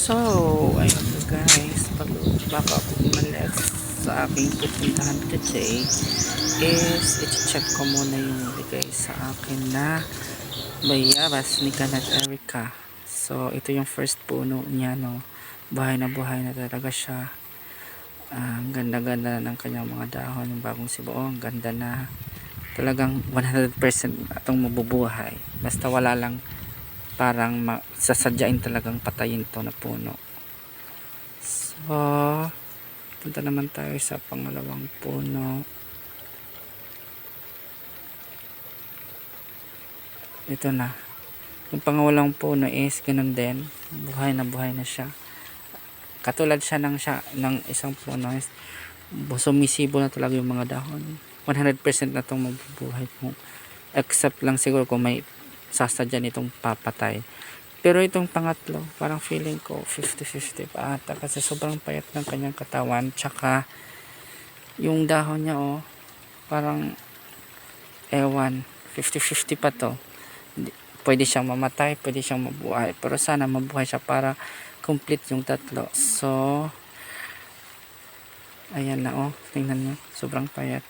So, ayun guys, bago ako umalis sa aking pupuntahan today is i-check ko muna yung bigay sa akin na bayabas ni Kanat Erica. So, ito yung first puno niya, no. Buhay na talaga siya. Ang ganda-ganda ng kanyang mga dahon, yung bagong sibuo, ang ganda na. Talagang 100% atong mabubuhay. Basta wala lang parang sasadyain talagang patayin to na puno. So, punta naman tayo sa pangalawang puno. Ito na. Yung pangalawang puno is ganun din. Buhay na siya. Katulad siya ng isang puno. Sumisibo na talaga yung mga dahon. 100% na itong mabubuhay mo. Except lang siguro kung may sasadya nitong papatay. Pero itong pangatlo, parang feeling ko 50-50 pa ata kasi sobrang payat ng kanyang katawan, tsaka yung dahon niya parang ewan, 50-50 pa to. Pwede siyang mamatay, pwede siyang mabuhay, pero sana mabuhay siya para complete yung tatlo. So ayan na, tingnan nyo, sobrang payat.